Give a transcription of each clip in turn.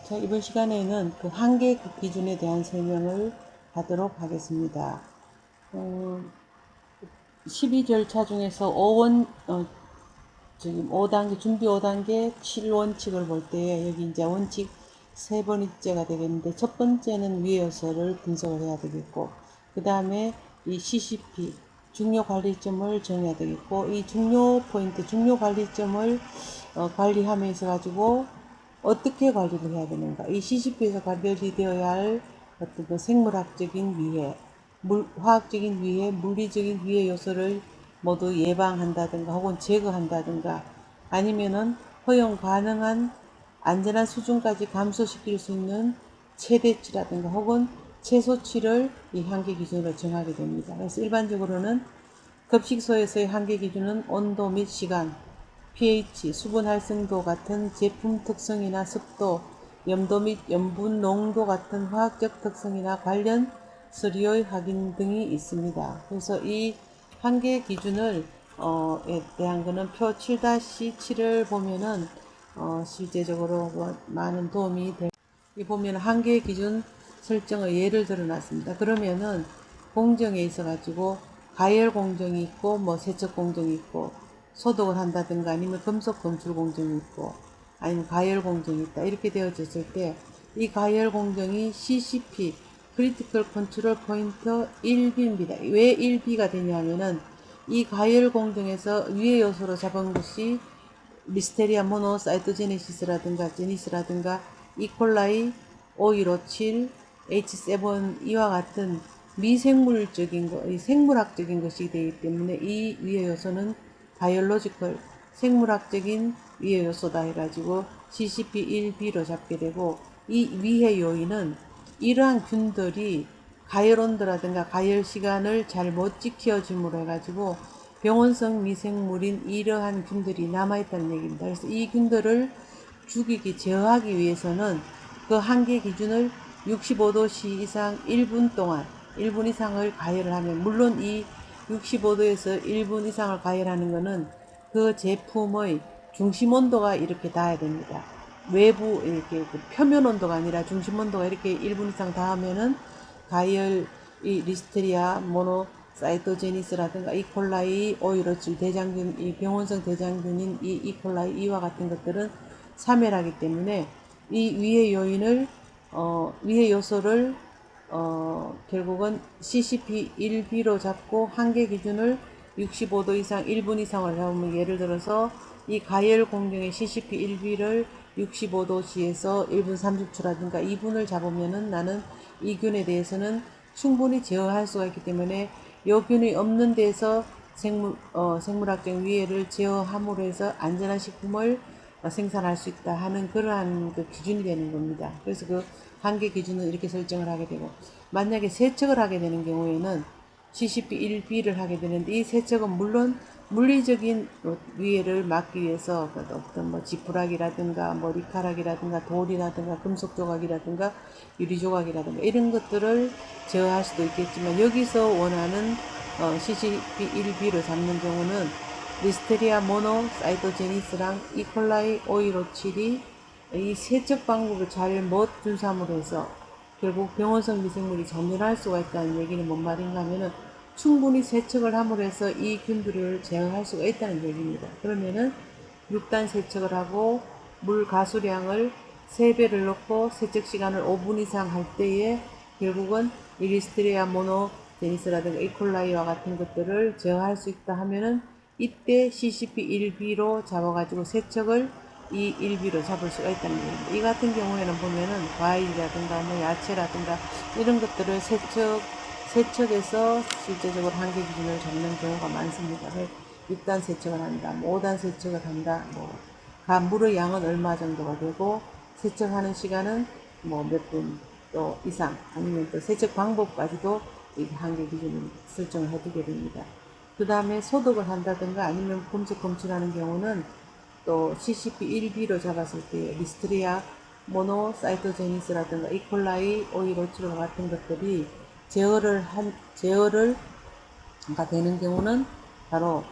자, 이번 시간에는 그 한계 기준에 대한 설명을 하도록 하겠습니다. 12절차 중에서 5단계, 준비 5단계 7원칙을 볼 때 여기 이제 원칙 세 번째가 되겠는데, 첫 번째는 위의 요소를 분석을 해야 되겠고, 그 다음에 이 CCP, 중요 관리점을 정해야 되겠고, 이 중요 포인트, 중요 관리점을 관리하면서 가지고 어떻게 관리를 해야 되는가. 이 CCP에서 관리되어야 할 어떤 그 생물학적인 위해, 화학적인 위해, 물리적인 위해 요소를 모두 예방한다든가 혹은 제거한다든가, 아니면은 허용 가능한 안전한 수준까지 감소시킬 수 있는 최대치라든가 혹은 최소치를 이 한계 기준으로 정하게 됩니다. 그래서 일반적으로는 급식소에서의 한계 기준은 온도 및 시간, pH, 수분 활성도 같은 제품 특성이나 습도, 염도 및 염분 농도 같은 화학적 특성이나 관련 서류의 확인 등이 있습니다. 그래서 이 한계 기준을 에 대한 거는 표 7-7을 보면은 실제적으로 많은 도움이 될. 이 보면 한계 기준 설정의 예를 들어 놨습니다. 그러면은 공정에 있어 가지고 가열 공정이 있고 뭐 세척 공정이 있고, 소독을 한다든가 아니면 금속 검출 공정이 있고 아니면 가열 공정이 있다, 이렇게 되어졌을 때 이 가열 공정이 CCP 크리티컬 컨트롤 포인트 1B입니다. 왜 1B가 되냐면은 이 가열 공정에서 위의 요소로 잡은 것이 리스테리아 모노사이토제네시스라든가 제니스라든가 이콜라이, O157, H7 이와 같은 미생물적인 것, 생물학적인 것이 되기 때문에 이 위해 요소는 바이올로지컬, 생물학적인 위해 요소다 해가지고 CCP1B로 잡게 되고, 이 위해 요인은 이러한 균들이 가열 온도라든가 가열 시간을 잘 못 지켜줌으로 해가지고 병원성 미생물인 이러한 균들이 남아있다는 얘기입니다. 그래서 이 균들을 죽이기, 제어하기 위해서는 그 한계 기준을 65도씨 이상 1분 동안, 1분 이상을 가열을 하면, 물론 이 65도에서 1분 이상을 가열하는 것은 그 제품의 중심 온도가 이렇게 닿아야 됩니다. 외부 이렇게 그 표면 온도가 아니라 중심 온도가 이렇게 1분 이상 닿으면은 가열, 이 리스테리아 모노사이토제니스라든가 이콜라이, 오이로칠 대장균, 이 병원성 대장균인 이 이콜라이 이와 같은 것들은 사멸하기 때문에 이 위의 요인을 위의 요소를 결국은 CCP1B로 잡고 한계 기준을 65도 이상 1분 이상을 잡으면, 예를 들어서 이 가열 공정의 CCP1B를 65도씨에서 1분 30초라든가 2분을 잡으면은 나는 이 균에 대해서는 충분히 제어할 수가 있기 때문에 이 균이 없는 데서 생물학적 위해를 제어함으로 해서 안전한 식품을 생산할 수 있다 하는 그러한 그 기준이 되는 겁니다. 그래서 그 한계 기준을 이렇게 설정을 하게 되고, 만약에 세척을 하게 되는 경우에는 CCP1B를 하게 되는데, 이 세척은 물론 물리적인 위해를 막기 위해서 어떤 뭐 지푸라기라든가 머리카락이라든가 돌이라든가 금속 조각이라든가 유리 조각이라든가 이런 것들을 제어할 수도 있겠지만, 여기서 원하는 CCP1B로 잡는 경우는 리스테리아 모노사이토제니스랑 이콜라이 오이로칠이 이 세척 방법을 잘 못 준수함으로 해서 결국 병원성 미생물이 전염할 수가 있다는 얘기는 뭔 말인가 하면은, 충분히 세척을 함으로 해서 이 균들을 제어할 수가 있다는 얘기입니다. 그러면은 6단 세척을 하고 물 가수량을 3배를 넣고 세척 시간을 5분 이상 할 때에 결국은 이 리스테리아 모노제니스라든가 이콜라이와 같은 것들을 제어할 수 있다 하면은, 이때 CCP1B로 잡아가지고 세척을 이 1B로 잡을 수가 있다는 겁니다. 이 같은 경우에는 보면은 과일이라든가 뭐 야채라든가 이런 것들을 세척에서 실제적으로 한계 기준을 잡는 경우가 많습니다. 6단 세척을 한다, 뭐 5단 세척을 한다, 뭐 물의 양은 얼마 정도가 되고 세척하는 시간은 뭐 몇 분 또 이상, 아니면 또 세척 방법까지도 이 한계 기준을 설정을 해두게 됩니다. 그 다음에 소독을 한다든가 아니면 금속 검출하는 경우는 또 CCP1B로 잡았을 때 리스트리아 모노사이토제니스라든가 이콜라이 오이로치로 같은 것들이 제어가 되는 경우는 바로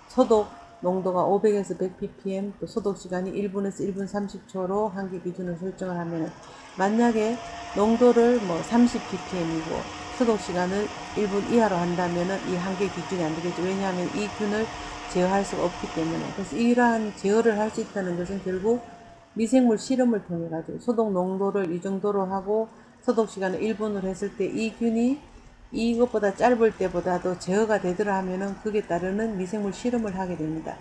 소독 농도가 500에서 100ppm, 또 소독 시간이 1분에서 1분 30초로 한계 기준을 설정을 하면은, 만약에 농도를 뭐 30ppm이고 소독 시간을 1분 이하로 한다면은 이 한계 기준이 안 되겠죠. 왜냐하면 이 균을 제어할 수가 없기 때문에. 그래서 이러한 제어를 할 수 있다는 것은 결국 미생물 실험을 통해 가지고 소독 농도를 이 정도로 하고 소독 시간을 1분으로 했을 때 이 균이 이것보다 짧을 때보다도 제어가 되더라 하면은 그에 따르는 미생물 실험을 하게 됩니다.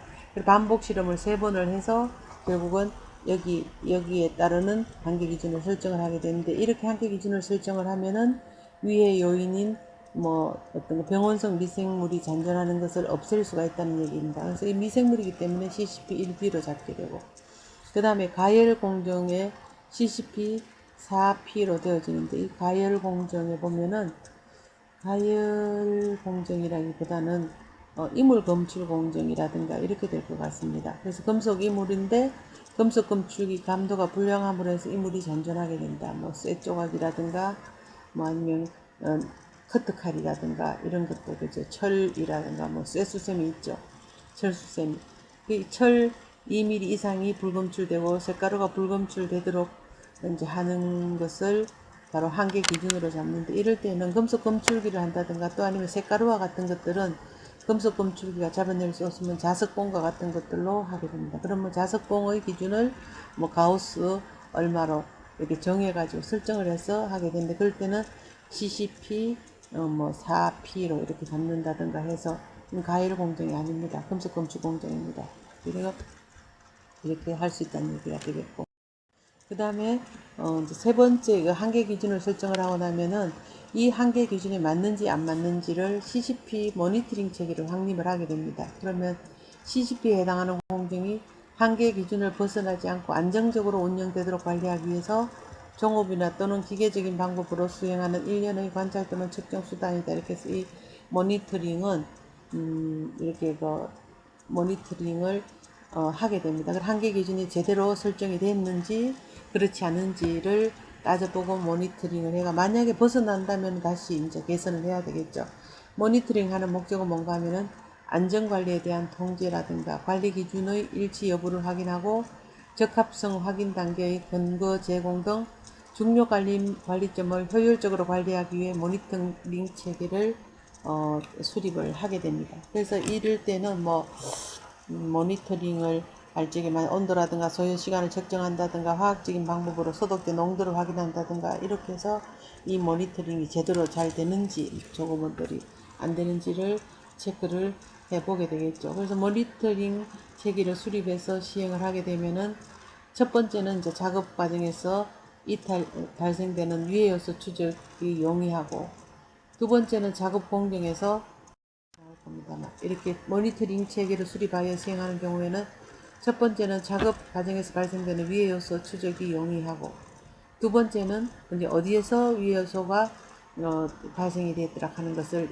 반복 실험을 3번을 해서 결국은 여기에 따르는 한계 기준을 설정을 하게 되는데, 이렇게 한계 기준을 설정을 하면은 위의 요인인 뭐 어떤 병원성 미생물이 잔존하는 것을 없앨 수가 있다는 얘기입니다. 그래서 이 미생물이기 때문에 CCP1B로 잡게 되고, 그 다음에 가열 공정에 CCP4P로 되어지는데, 이 가열 공정에 보면은 가열 공정이라기보다는 이물 검출 공정이라든가 이렇게 될 것 같습니다. 그래서 금속 이물인데 금속 검출기 감도가 불량함으로 해서 이물이 잔존하게 된다. 뭐 쇠 조각이라든가 뭐 아니면 커트칼이라든가 이런 것들, 그죠? 철이라든가 뭐 쇠수셈이 있죠. 철수셈이. 철 2mm 이상이 불검출되고 쇳가루가 불검출되도록 이제 하는 것을 바로 한계 기준으로 잡는데, 이럴 때는 금속 검출기를 한다든가 또 아니면 쇳가루와 같은 것들은 금속 검출기가 잡아낼 수 없으면 자석봉과 같은 것들로 하게 됩니다. 그러면 자석봉의 기준을 뭐 가우스 얼마로 이렇게 정해가지고 설정을 해서 하게 되는데, 그럴 때는 CCP 뭐 4P로 이렇게 잡는다든가 해서 가열 공정이 아닙니다. 금속 검출 공정입니다. 이렇게 할 수 있다는 얘기가 되겠고, 그 다음에 이제 세 번째 한계 기준을 설정을 하고 나면은 이 한계 기준에 맞는지 안 맞는지를 CCP 모니터링 체계를 확립을 하게 됩니다. 그러면 CCP에 해당하는 공정이 한계 기준을 벗어나지 않고 안정적으로 운영되도록 관리하기 위해서 종업이나 또는 기계적인 방법으로 수행하는 일련의 관찰 또는 측정 수단이다. 이렇게 해서 이 모니터링은 이렇게 모니터링을 하게 됩니다. 한계 기준이 제대로 설정이 됐는지 그렇지 않은지를 따져보고 모니터링을 해가, 만약에 벗어난다면 다시 이제 개선을 해야 되겠죠. 모니터링 하는 목적은 뭔가 하면은 안전관리에 대한 통제라든가 관리 기준의 일치 여부를 확인하고 적합성 확인 단계의 근거 제공 등 중요 관리점을 효율적으로 관리하기 위해 모니터링 체계를 수립을 하게 됩니다. 그래서 이럴 때는 뭐 모니터링을 할 적에만 온도라든가 소요 시간을 측정한다든가 화학적인 방법으로 소독된 농도를 확인한다든가 이렇게 해서 이 모니터링이 제대로 잘 되는지 조그만들이 안 되는지를 체크를 해보게 되겠죠. 그래서 모니터링 체계를 수립해서 시행을 하게 되면은 첫 번째는 이제 작업 과정에서 발생되는 유해 요소 추적이 용이하고, 두 번째는 작업 공정에서 겁니다만 이렇게 모니터링 체계를 수립하여 시행하는 경우에는 첫 번째는 작업 과정에서 발생되는 위해 요소 추적이 용이하고, 두 번째는 이제 어디에서 위해 요소가 발생이 되었더라 하는 것을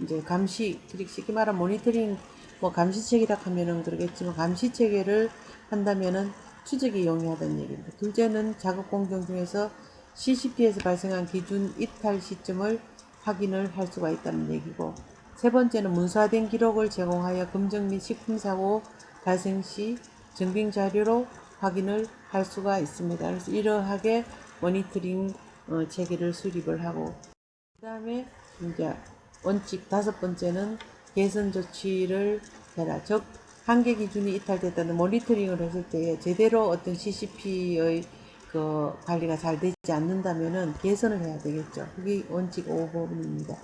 이제 감시, 쉽게 말하면 모니터링 뭐 감시 체계라 하면은 그러겠지만 감시 체계를 한다면은 추적이 용이하다는 얘기입니다. 둘째는 작업 공정 중에서 CCP에서 발생한 기준 이탈 시점을 확인을 할 수가 있다는 얘기고, 세 번째는 문서화된 기록을 제공하여 금정 및 식품사고 발생 시 증빙 자료로 확인을 할 수가 있습니다. 그래서 이러하게 모니터링 체계를 수립을 하고, 그 다음에 이제 원칙 다섯 번째는 개선 조치를 해라. 즉 한계 기준이 이탈됐다는 모니터링을 했을 때 제대로 어떤 CCP의 관리가 잘 되지 않는다면은 개선을 해야 되겠죠. 그게 원칙 5번입니다.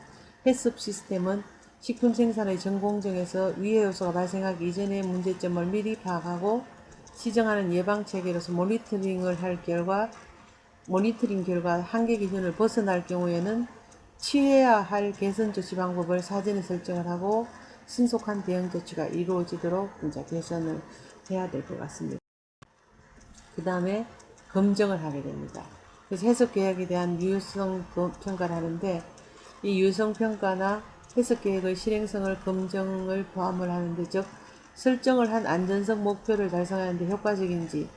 해썹 시스템은 식품 생산의 전 공정에서 위해 요소가 발생하기 이전의 문제점을 미리 파악하고 시정하는 예방 체계로서 모니터링 결과 한계 기준을 벗어날 경우에는 취해야 할 개선 조치 방법을 사전에 설정을 하고 신속한 대응 조치가 이루어지도록 이제 개선을 해야 될 것 같습니다. 그 다음에 검증을 하게 됩니다. 그래서 해석 계획에 대한 유효성 평가를 하는데, 이 유효성 평가나 해석 계획의 실행성을 검증을 포함을 하는데, 즉 설정을 한 안전성 목표를 달성하는데 효과적인지,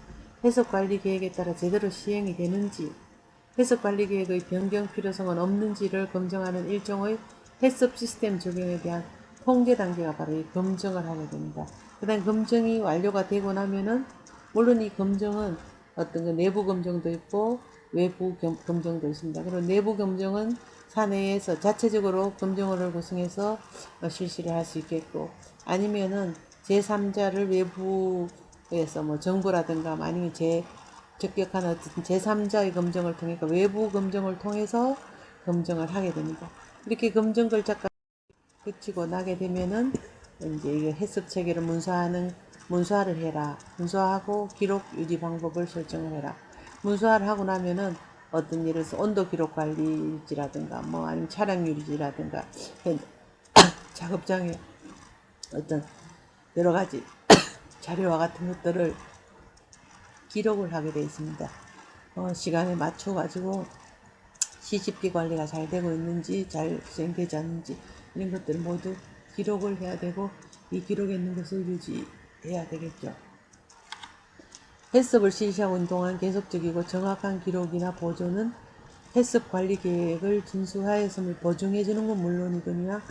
해석 관리 계획에 따라 제대로 시행이 되는지, 해석 관리 계획의 변경 필요성은 없는지를 검증하는 일종의 해석 시스템 적용에 대한 통계 단계가 바로 이 검증을 하게 됩니다. 그 다음 검증이 완료가 되고 나면은, 물론 이 검증은 어떤 그 내부 검증도 있고 외부 검증도 있습니다. 그리고 내부 검증은 사내에서 자체적으로 검증원을 구성해서 실시를 할 수 있겠고, 아니면은 제3자를 외부에서 뭐 정부라든가 아니면 적격한 어떤 제3자의 검증을 통해 외부 검증을 통해서 검증을 하게 됩니다. 이렇게 검증 절차까지 거치고 나게 되면은 이제 이게 해석 체계를 문서화를 해라. 문서화하고 기록 유지 방법을 설정을 해라. 문서화를 하고 나면은 어떤 예를 들어서 온도 기록 관리지라든가 뭐 아니면 차량 유지라든가 작업장에 어떤 여러 가지 자료와 같은 것들을 기록을 하게 되어 있습니다. 시간에 맞춰 가지고 CCP 관리가 잘 되고 있는지, 잘 수행되지 않는지 이런 것들 모두 기록을 해야 되고, 이 기록에 있는 것을 유지해야 되겠죠. 해썹을 실시하고 있는 동안 계속적이고 정확한 기록이나 보조는 해썹 관리 계획을 준수하였음을 보증해 주는 건 물론이거니와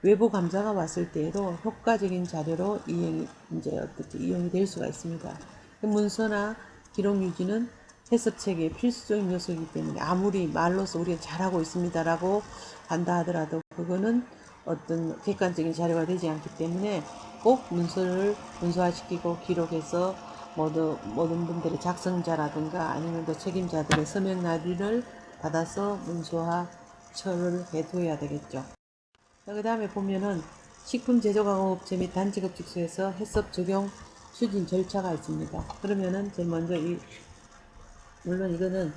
외부 감사가 왔을 때에도 효과적인 자료로 이용이 될 수가 있습니다. 문서나 기록 유지는 해석 체계의 필수적인 요소이기 때문에 아무리 말로서 우리가 잘하고 있습니다라고 한다 하더라도 그거는 어떤 객관적인 자료가 되지 않기 때문에 꼭 문서를 문서화시키고 기록해서 모든 분들의 작성자라든가 아니면 또 책임자들의 서명 나디를 받아서 문서화처를 해둬야 되겠죠. 그 다음에 보면은 식품 제조가공업체 및 단체급식소에서 해썹 적용 추진 절차가 있습니다. 그러면은 제일 먼저 물론 이거는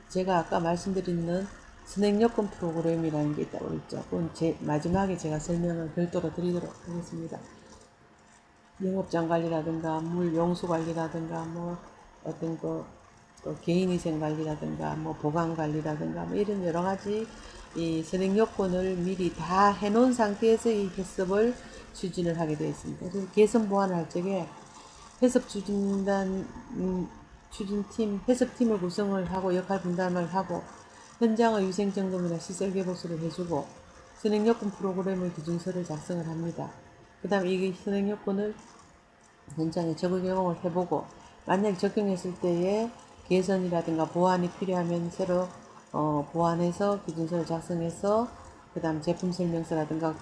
제가 아까 말씀드리는 선행여건 프로그램이라는 게 있다고 했죠. 그건 마지막에 제가 설명을 별도로 드리도록 하겠습니다. 영업장 관리라든가 물 용수 관리라든가 뭐 어떤 또 개인위생 관리라든가 뭐 보관 관리라든가 뭐 이런 여러 가지 이 선행 요건을 미리 다 해놓은 상태에서 이 해썹을 추진을 하게 되어 있습니다. 그래서 개선 보완을 할 적에 해썹 추진팀, 해썹팀을 구성을 하고 역할 분담을 하고 현장의 위생 점검이나 시설 개보수를 해주고 선행 요건 프로그램의 기준서를 작성을 합니다. 그 다음 이 선행 요건을 현장에 적용을 해보고 만약 적용했을 때에 개선이라든가 보완이 필요하면 새로 보완해서 기준서를 작성해서 그 다음 제품 설명서라든가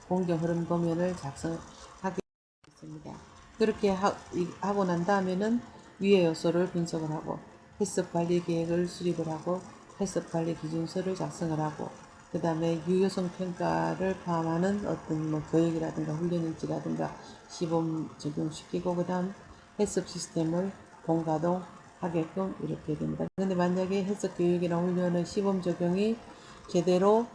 공정 흐름 도면을 작성하게 있습니다. 그렇게 하고 난 다음에는 위의 요소를 분석을 하고 해썹 관리 계획을 수립을 하고 해썹 관리 기준서를 작성을 하고 그 다음에 유효성 평가를 포함하는 어떤 뭐 교육이라든가 훈련일지라든가 시범 적용시키고 그 다음 해썹 시스템을 본가동 하게끔 이렇게 됩니다. 근데 만약에 해썹 교육이나 훈련의 시범 적용이 제대로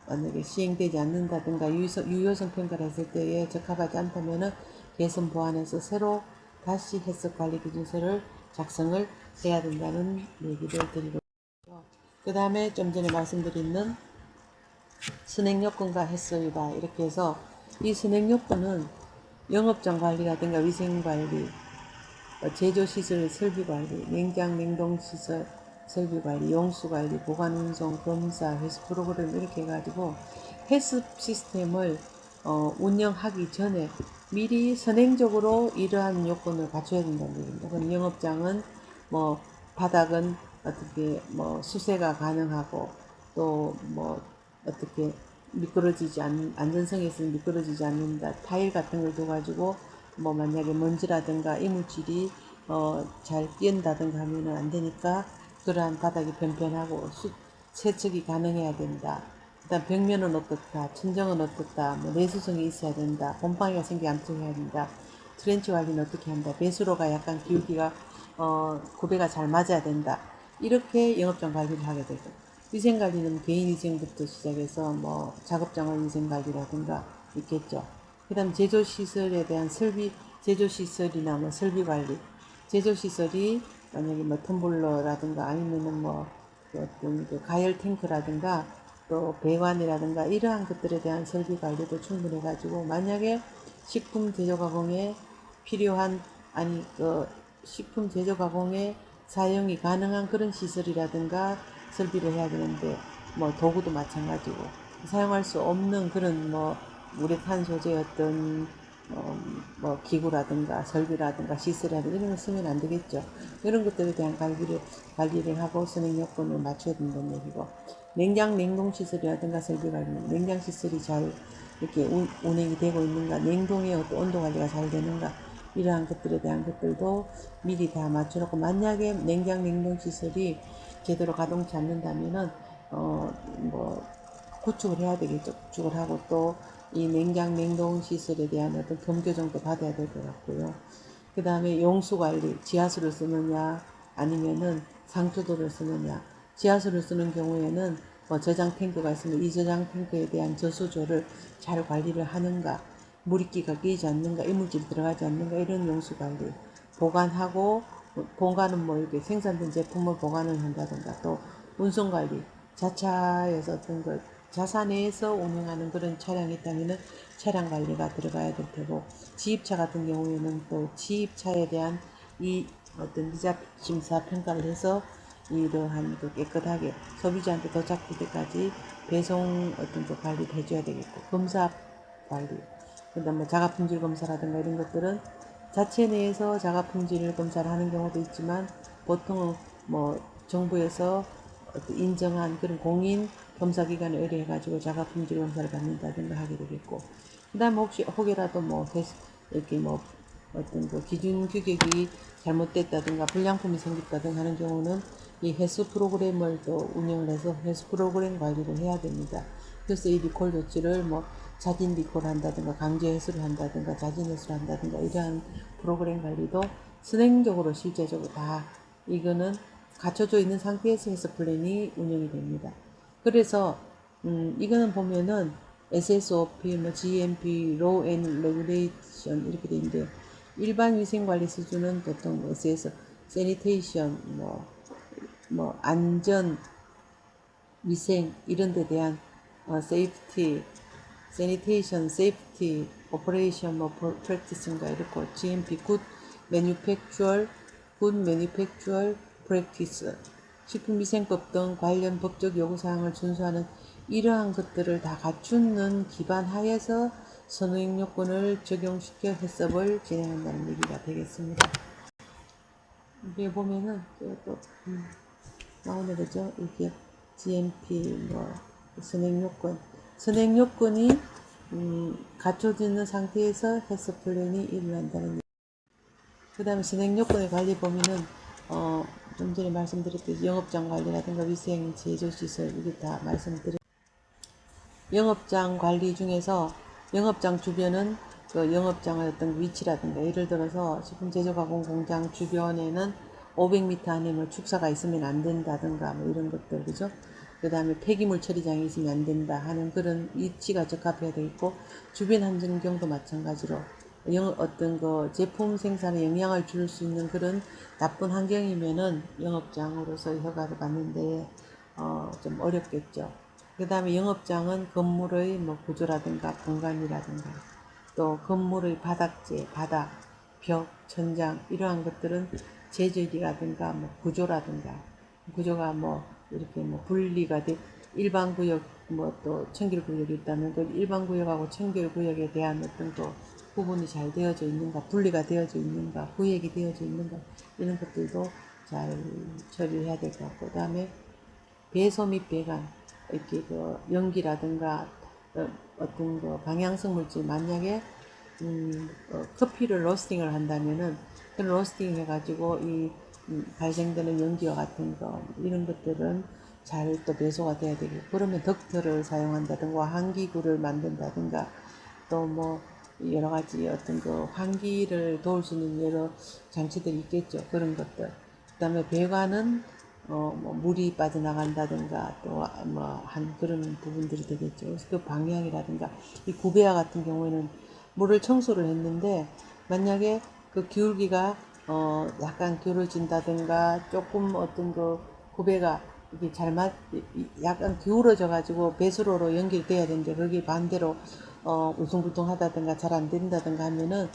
만약에 시행되지 않는다든가 유효성 평가를 했을 때에 적합하지 않다면은 개선 보완해서 새로 다시 해썹 관리 기준서를 작성을 해야 된다는 얘기를 드리고 있죠. 그 다음에 좀 전에 말씀드린 선행요건과 해썹이다. 이렇게 해서 이 선행요건은 영업장 관리라든가 위생관리, 제조시설 설비관리, 냉장 냉동시설 설비관리, 용수관리, 보관운송, 검사, 회수 프로그램 이렇게 해가지고 해썹 시스템을 운영하기 전에 미리 선행적으로 이러한 요건을 갖춰야 된다는 얘기입니다. 그럼 영업장은 뭐 바닥은 어떻게 뭐 수세가 가능하고 또 뭐 어떻게 안전성에 있어서 미끄러지지 않는다. 타일 같은 걸 둬가지고 뭐 만약에 먼지라든가 이물질이 잘 끼은다든가 하면은 안 되니까 그러한 바닥이 편편하고 세척이 가능해야 된다. 일단 벽면은 어떻다, 천정은 어떻다, 뭐 내수성이 있어야 된다, 곰팡이가 생기지 않도록 해야 된다, 트렌치 관리는 어떻게 한다, 배수로가 약간 기울기가 구배가 잘 맞아야 된다. 이렇게 영업장 관리를 하게 되고 위생관리는 개인위생부터 시작해서 뭐 작업장의 위생관리라든가 있겠죠. 그 다음 제조시설에 대한 제조시설이나 뭐 설비관리, 제조시설이 만약에 뭐 텀블러라든가 아니면은 뭐 어떤 그 가열 탱크라든가 또 배관이라든가 이러한 것들에 대한 설비 관리도 충분해 가지고 만약에 식품 제조 가공에 필요한 식품 제조 가공에 사용이 가능한 그런 시설이라든가 설비를 해야 되는데 뭐 도구도 마찬가지고 사용할 수 없는 그런 뭐 우레탄 소재의 어떤 뭐 기구라든가 설비라든가 시설이라든가 이런 거 쓰면 안 되겠죠. 이런 것들에 대한 관리를 하고 선행 요건을 맞춰야 된다는 얘기고, 냉장 냉동 시설이라든가 설비 관리, 냉장 시설이 잘 이렇게 운행이 되고 있는가, 냉동의 어떤 온도 관리가 잘 되는가, 이러한 것들에 대한 것들도 미리 다 맞춰놓고, 만약에 냉장 냉동 시설이 제대로 가동치 않는다면은 뭐 구축을 해야 되겠죠. 구축을 하고 또 이 냉장 냉동 시설에 대한 어떤 검교정도 받아야 될 것 같고요. 그 다음에 용수 관리, 지하수를 쓰느냐 아니면은 상수도를 쓰느냐. 지하수를 쓰는 경우에는 뭐 저장 탱크가 있으면 이 저장 탱크에 대한 저수조를 잘 관리를 하는가, 물기가 끼지 않는가, 이물질이 들어가지 않는가, 이런 용수 관리. 보관하고, 보관은 뭐 이렇게 생산된 제품을 보관을 한다든가, 또 운송 관리, 자차에서 어떤 것, 자사 내에서 운행하는 그런 차량이 있다면은 차량 관리가 들어가야 될 테고, 지입차 같은 경우에는 또 지입차에 대한 이 어떤 미자 심사 평가를 해서 이러한 그 깨끗하게 소비자한테 도착될 때까지 배송 어떤 그 관리를 해줘야 되겠고, 검사 관리, 그다음에 자가품질 검사라든가 이런 것들은 자체 내에서 자가품질 검사를 하는 경우도 있지만, 보통은 뭐 정부에서 인정한 그런 공인 검사기관에 의뢰해가지고 자가품질 검사를 받는다든가 하게 되겠고, 그 다음에 혹여라도 뭐 이렇게 뭐 어떤 그 기준 규격이 잘못됐다든가 불량품이 생겼다든가 하는 경우는 이 해수 프로그램을 또 운영을 해서 해수 프로그램 관리를 해야 됩니다. 그래서 이 리콜 조치를 뭐 자진 리콜 한다든가 강제 해수를 한다든가 자진 해수를 한다든가 이러한 프로그램 관리도 선행적으로 실제적으로 다 이거는 갖춰져 있는 상태에서 해수 플랜이 운영이 됩니다. 그래서 이거는 보면은 SSOP, 뭐 GMP, Law and Regulation 이렇게 돼 있는데, 일반 위생관리 수준은 보통 SS, Sanitation, 뭐 안전, 위생 이런 데 대한 Safety, Sanitation, Safety, Operation, 뭐 Practice인가 이렇고, GMP, Good Manufacturer Practice, 식품위생법 등 관련 법적 요구사항을 준수하는 이러한 것들을 다 갖추는 기반 하에서 선행요건을 적용시켜 해썹을 진행한다는 얘기가 되겠습니다. 이게 보면은 또 나오네, 그죠? 이게 GMP 뭐 선행요건이 갖춰지는 상태에서 해썹 플랜이 일어난다는. 그 다음에 선행요건의 관리 범위는 좀 전에 말씀드렸듯이 영업장 관리라든가 위생 제조시설 이게 다 말씀드렸. 영업장 관리 중에서 영업장 주변은 그 영업장의 어떤 위치라든가, 예를 들어서 식품 제조 가공 공장 주변에는 500m 안에 뭐 축사가 있으면 안 된다든가 뭐 이런 것들, 그죠? 그 다음에 폐기물 처리장이 있으면 안 된다 하는 그런 위치가 적합해야 되겠고, 주변 환경도 마찬가지로 어떤 그 제품 생산에 영향을 줄 수 있는 그런 나쁜 환경이면은 영업장으로서 허가를 받는데 좀 어렵겠죠. 그 다음에 영업장은 건물의 뭐 구조라든가 공간이라든가, 또 건물의 바닥재, 바닥, 벽, 천장 이러한 것들은 재질이라든가 뭐 구조가 뭐 이렇게 뭐 분리가 돼, 일반 구역 뭐 또 청결 구역이 있다면 그 일반 구역하고 청결 구역에 대한 어떤 또 구분이 잘 되어져 있는가, 분리가 되어져 있는가, 구역이 되어져 있는가, 이런 것들도 잘 처리해야 될 것 같고, 그 다음에 배소 및 배관, 이렇게 그 연기라든가 어떤 그 방향성 물질, 만약에 커피를 로스팅을 한다면은 그 로스팅 해가지고 이 발생되는 연기와 같은 거 이런 것들은 잘 또 배소가 돼야 되고, 그러면 덕트를 사용한다든가 환기구를 만든다든가, 또 뭐 여러 가지 어떤 그 환기를 도울 수 있는 여러 장치들이 있겠죠. 그런 것들. 그다음에 배관은 뭐 물이 빠져나간다든가 또 뭐 한 그런 부분들이 되겠죠. 그래서 그 방향이라든가, 이 구배와 같은 경우에는 물을 청소를 했는데 만약에 그 기울기가 약간 기울어진다든가, 조금 어떤 그 구배가 이게 약간 기울어져 가지고 배수로로 연결돼야 되는데 그게 반대로 울퉁불퉁하다든가 잘 안 된다든가 하면은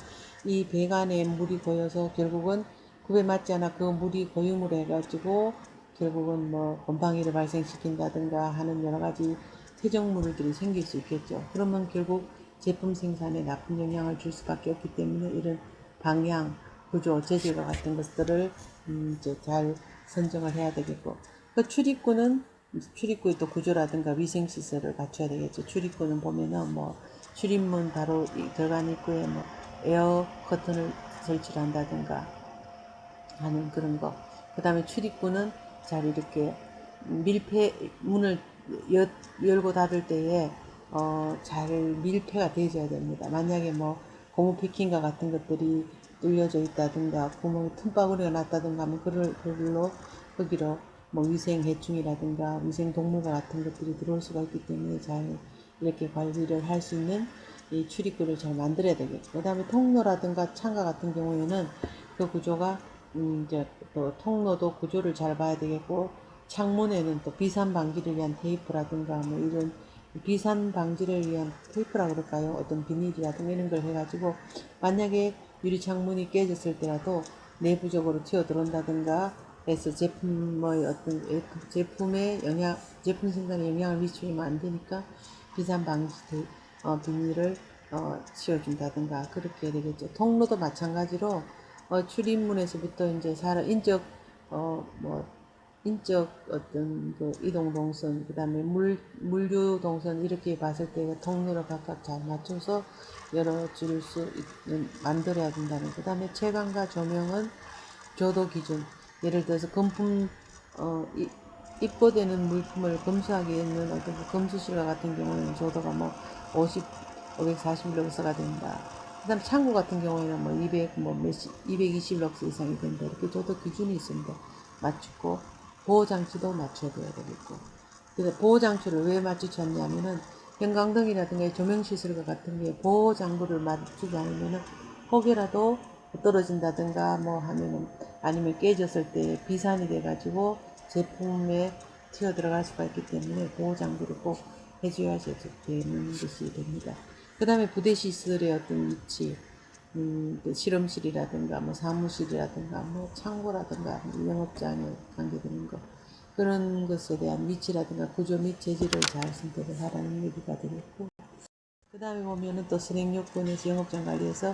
이 배관에 물이 고여서 결국은 구배 맞지 않아 그 물이 고임을 해가지고 결국은 뭐 곰팡이를 발생시킨다든가 하는 여러 가지 퇴적물들이 생길 수 있겠죠. 그러면 결국 제품 생산에 나쁜 영향을 줄 수밖에 없기 때문에 이런 방향, 구조, 재질과 같은 것들을 이제 잘 선정을 해야 되겠고, 그 출입구의 또 구조라든가 위생 시설을 갖춰야 되겠죠. 출입구는 보면은 뭐 출입문 바로 들어간 입구에 뭐 에어 커튼을 설치를 한다든가 하는 그런 거. 그 다음에 출입구는 잘 이렇게 문을 열고 닫을 때에 잘 밀폐가 되어야 됩니다. 만약에 뭐 고무 패킹과 같은 것들이 뚫려져 있다든가 구멍에 틈바구니가 났다든가 하면 그걸로 거기로 뭐 위생 해충이라든가 위생 동물과 같은 것들이 들어올 수가 있기 때문에 잘 이렇게 관리를 할 수 있는 이 출입구를 잘 만들어야 되겠고, 그 다음에 통로라든가 창가 같은 경우에는 그 구조가 이제 또 통로도 구조를 잘 봐야 되겠고, 창문에는 또 비산 방지를 위한 테이프라든가 뭐 이런 비산 방지를 위한 테이프라 그럴까요? 어떤 비닐이라든가 이런 걸 해가지고 만약에 유리 창문이 깨졌을 때라도 내부적으로 튀어 들어온다든가 해서 제품 생산에 영향을 미치면 안 되니까 비산 방지 비닐을 씌워준다든가 그렇게 해야 되겠죠. 통로도 마찬가지로 출입문에서부터 이제 인적 어떤 그 이동 동선, 그 다음에 물류 동선 이렇게 봤을 때 통로를 각각 잘 맞춰서 열어줄 수 있는 만들어야 된다는. 그 다음에 채광과 조명은 조도 기준. 예를 들어서 입고되는 물품을 검수하기에는 어떤 그 검수실과 같은 경우에는 조도가 뭐 540럭스가 된다. 그 다음 창고 같은 경우에는 뭐 220럭스 이상이 된다. 이렇게 조도 기준이 있습니다. 맞추고 보호장치도 맞춰야 되겠고. 그래서 보호장치를 왜 맞추지 않냐면은 형광등이라든가 조명시설과 같은 게 보호장구를 맞추지 않으면은 혹여라도 떨어진다든가 뭐 하면은 아니면 깨졌을 때 비산이 돼가지고 제품에 튀어 들어갈 수가 있기 때문에 보호장구를 꼭 해줘야 되는 것이 됩니다. 그 다음에 부대시설의 어떤 위치, 그 실험실이라든가 뭐 사무실이라든가 뭐 창고라든가 영업장에 관계되는 것, 그런 것에 대한 위치라든가 구조 및 재질을 잘 선택을 하라는 얘기가 되겠고, 그 다음에 보면은 또 선행요건에서 영업장 관리에서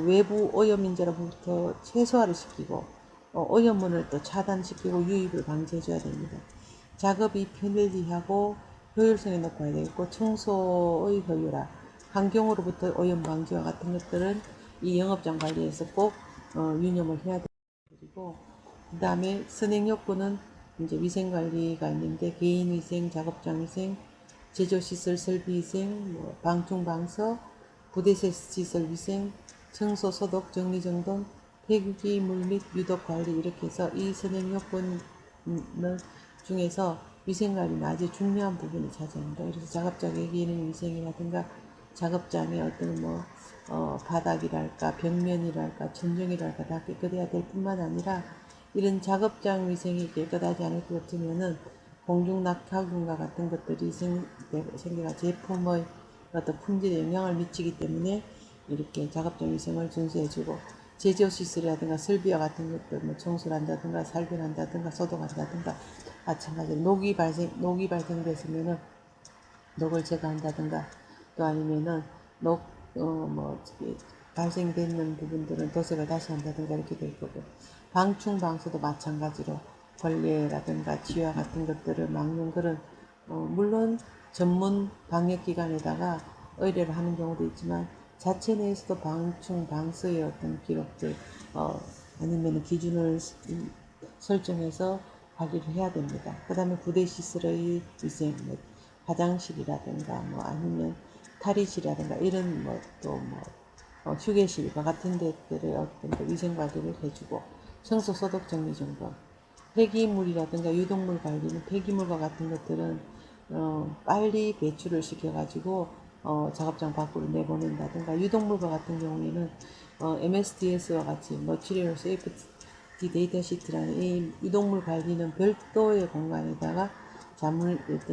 외부 오염 인자로부터 최소화를 시키고 오염물을 또 차단시키고 유입을 방지해줘야 됩니다. 작업이 편리하고 효율성이 높아야 되겠고, 청소의 효율화, 환경으로부터 오염 방지와 같은 것들은 이 영업장 관리에서 꼭 유념을 해야 됩니다. 그리고 그 다음에 선행요건은 이제 위생관리가 있는데 개인위생, 작업장위생, 제조시설 설비위생, 뭐 방충방서, 부대시설 위생, 청소, 소독, 정리정돈, 폐기물 및 유독관리 이렇게 해서 이 선행요건 중에서 위생관리는 아주 중요한 부분을 차지합니다. 그래서 작업장의 기능 위생이라든가 작업장의 어떤 바닥이랄까 벽면이랄까 천정이랄까 다 깨끗해야 될 뿐만 아니라 이런 작업장 위생이 깨끗하지 않을 것 같으면은 공중낙하균과 같은 것들이 생겨가 제품의 어떤 품질에 영향을 미치기 때문에 이렇게 작업장 위생을 준수해주고, 제조시설이라든가 설비와 같은 것들 뭐 청소를 한다든가 살균을 한다든가 소독한다든가 마찬가지로 녹이 발생됐으면은 녹을 제거한다든가 또 아니면은 발생되는 부분들은 도색을 다시 한다든가 이렇게 될 거고, 방충방수도 마찬가지로 벌레라든가 쥐와 같은 것들을 막는 그런 물론 전문 방역기관에다가 의뢰를 하는 경우도 있지만 자체 내에서도 방충방수의 어떤 기록들 아니면 기준을 설정해서 관리를 해야 됩니다. 그 다음에 부대시설의 위생, 화장실이라든가 아니면 탈의실이라든가 이런 휴게실과 같은 데들의 어떤 위생 관리를 해주고, 청소, 소독, 정리 정돈, 폐기물이라든가 유독물 관리는 폐기물과 같은 것들은 빨리 배출을 시켜가지고 작업장 밖으로 내보낸다든가, 유독물과 같은 경우에는 MSDS와 같이 머티리얼 세이프티 데이터 시트라는 이 유독물 관리는 별도의 공간에다가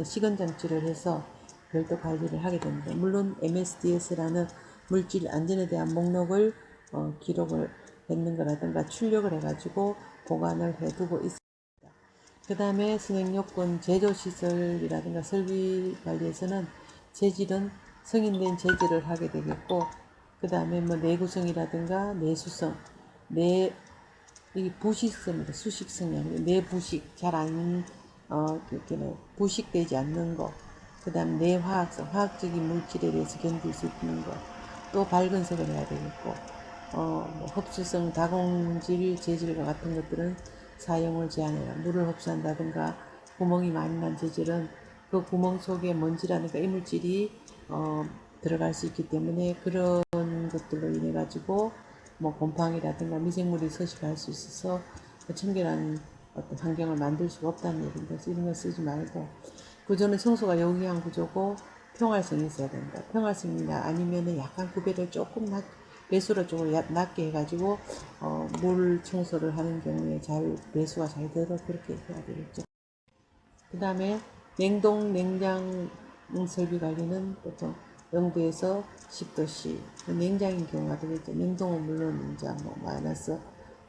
시건 장치를 해서 별도 관리를 하게 됩니다. 물론 MSDS라는 물질 안전에 대한 목록을 기록을 했는 거라든가 출력을 해가지고 보관을 해두고 있습니다. 그 다음에 승행요건 제조시설이라든가 설비 관리에서는 재질은 성인된 재질을 하게 되겠고, 그 다음에 뭐 내구성이라든가 내수성, 이 부식성입니다. 수식성이 아니고 내부식, 잘 안, 이렇게 부식되지 않는 거. 그 다음 내화학성, 화학적인 물질에 대해서 견딜 수 있는 거. 또 밝은 색을 해야 되겠고, 뭐 흡수성, 다공질, 재질과 같은 것들은 사용을 제한해라. 물을 흡수한다든가 구멍이 많이 난 재질은 그 구멍 속에 먼지라든가 이물질이 들어갈 수 있기 때문에 그런 것들로 인해 가지고 뭐 곰팡이라든가 미생물이 서식할 수 있어서 청결한 어떤 환경을 만들 수가 없다는 얘기인데, 이런 거 쓰지 말고 구조는 청소가 용이한 구조고 평활성이 있어야 된다. 평활성이나 아니면은 약간 구배를 조금 배수를 조금 낮게 해가지고 물 청소를 하는 경우에 잘 배수가 잘 되도록 그렇게 해야 되겠죠. 그 다음에 냉동 냉장 설비 관리는 보통 0도에서 10도씨, 냉장인 경우가 되겠죠. 냉동은 물론 이제 뭐 마이너스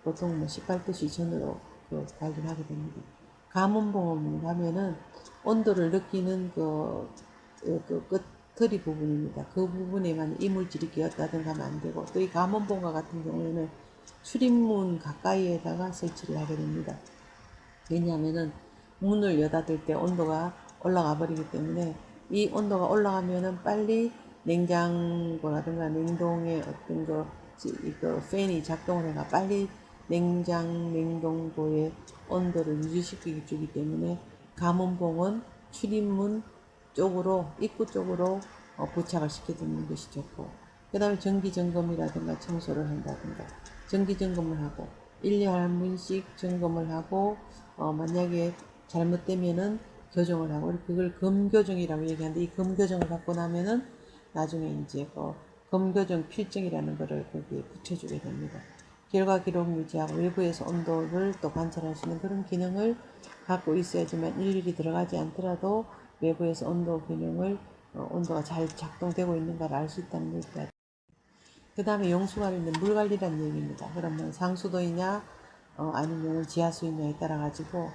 보통 뭐 18도씨 전으로 그 관리를 하게 됩니다. 가문봉을 하면은 온도를 느끼는 그 끝터리 부분입니다. 그 부분에만 이물질이 끼었다든가 하면 안 되고, 또 이 가문봉과 같은 경우에는 출입문 가까이에다가 설치를 하게 됩니다. 왜냐하면은 문을 여닫을 때 온도가 올라가 버리기 때문에, 이 온도가 올라가면은 빨리 냉장고라든가 냉동의 어떤 그 팬이 작동을 해가 빨리 냉동고의 온도를 유지시키기 주기 때문에 가문봉은 출입문 쪽으로, 입구 쪽으로 부착을 시켜두는 것이 좋고, 그 다음에 정기점검이라든가 청소를 한다든가 정기점검을 하고 1년에 한 번씩 점검을 하고 만약에 잘못되면은 교정을 하고, 그걸 검교정이라고 얘기하는데, 이 검교정을 받고 나면은 나중에 이제 검교정 필증이라는 거를 거기에 붙여주게 됩니다. 결과 기록 유지하고 외부에서 온도를 또 관찰할 수 있는 그런 기능을 갖고 있어야지만 일일이 들어가지 않더라도 외부에서 온도 기능을 온도가 잘 작동되고 있는가를 알 수 있다는 얘기가. 그 다음에 용수관리는 물관리라는 얘기입니다. 그러면 상수도이냐 아니면 지하수이냐에 따라 가지고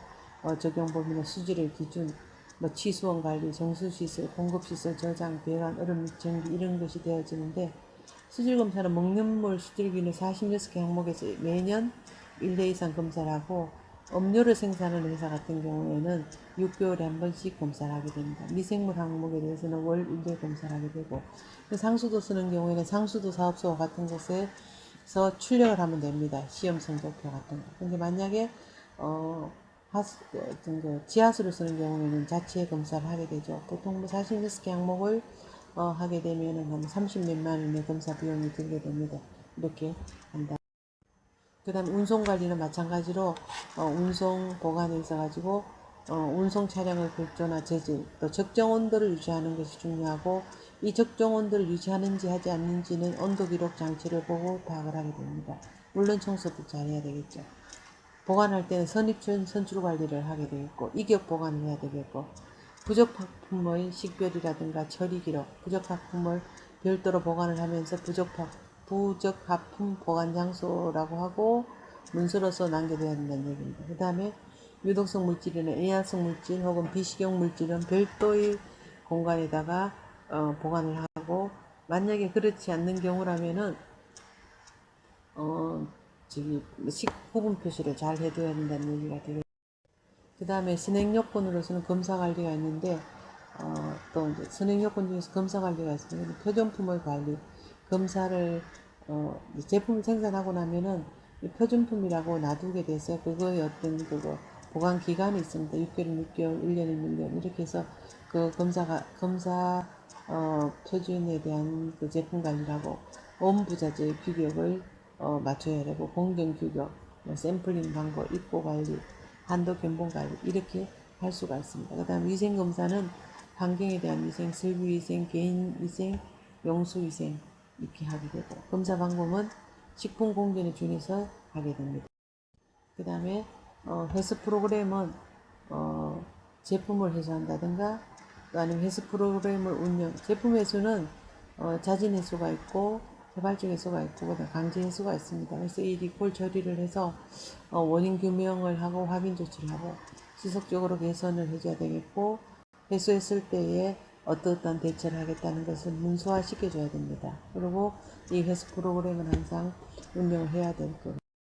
적용 범위나 수질의 기준, 뭐 치수원 관리, 정수시설, 공급시설, 저장, 배관, 얼음 및 전기 이런 것이 되어지는데, 수질검사는 먹는 물 수질기는 46개 항목에서 매년 1회 이상 검사를 하고, 음료를 생산하는 회사 같은 경우에는 6개월에 한 번씩 검사를 하게 됩니다. 미생물 항목에 대해서는 월 1회 검사를 하게 되고, 상수도 쓰는 경우에는 상수도 사업소와 같은 곳에서 출력을 하면 됩니다. 시험 성적표 같은 거. 근데 만약에 지하수를 쓰는 경우에는 자체 검사를 하게 되죠. 보통 46개 항목을 하게 되면은 한 30몇만 원의 검사 비용이 들게 됩니다. 이렇게 한다. 그 다음 운송 관리는 마찬가지로 운송 보관에 있어 가지고 운송 차량의 골조나 재질, 또 적정 온도를 유지하는 것이 중요하고, 이 적정 온도를 유지하는지 하지 않는지는 온도 기록 장치를 보고 파악을 하게 됩니다. 물론 청소도 잘 해야 되겠죠. 보관할 때는 선입준 선출 관리를 하게 되겠고, 이격 보관을 해야 되겠고, 부적품의 식별이라든가 처리 기록, 부적합품을 별도로 보관을 하면서 부적합품 보관 장소라고 하고 문서로서 남겨둬야 된다는 얘기입니다. 그 다음에 유독성 물질이나 의약성 물질 혹은 비식용 물질은 별도의 공간에다가 보관을 하고, 만약에 그렇지 않는 경우라면은 구분 표시를 잘 해둬야 된다는 얘기가 되겠습니다. 그 다음에 선행요건으로서는 검사 관리가 있는데, 또 이제 선행요건 중에서 검사 관리가 있습니다. 표준품의 관리, 검사를 제품을 생산하고 나면은 이 표준품이라고 놔두게 돼서 그거의 어떤 보관 기간이 있습니다. 6개월, 6개월, 1년에 1년 이렇게 해서 그 검사 표준에 대한 그 제품 관리라고 원부자재 규격을 맞춰야 되고, 공정 규격, 뭐 샘플링 방법, 입고 관리, 한도 견본 관리 이렇게 할 수가 있습니다. 그 다음 위생검사는 환경에 대한 위생, 설비위생, 개인위생, 용수위생 이렇게 하게 되고, 검사 방법은 식품공정에 준해서 하게 됩니다. 그 다음에 회수 프로그램은 제품을 회수한다든가, 또 아니면 회수 프로그램을 제품 회수는 자진 회수가 있고 개발적 회수가 있고 강제 회수가 있습니다. 그래서 이 리콜 처리를 해서 원인 규명을 하고 확인 조치를 하고 지속적으로 개선을 해줘야 되겠고, 회수했을 때에 어떠한 대처를 하겠다는 것을 문서화 시켜줘야 됩니다. 그리고 이 회수 프로그램은 항상 운영을 해야 될 거고.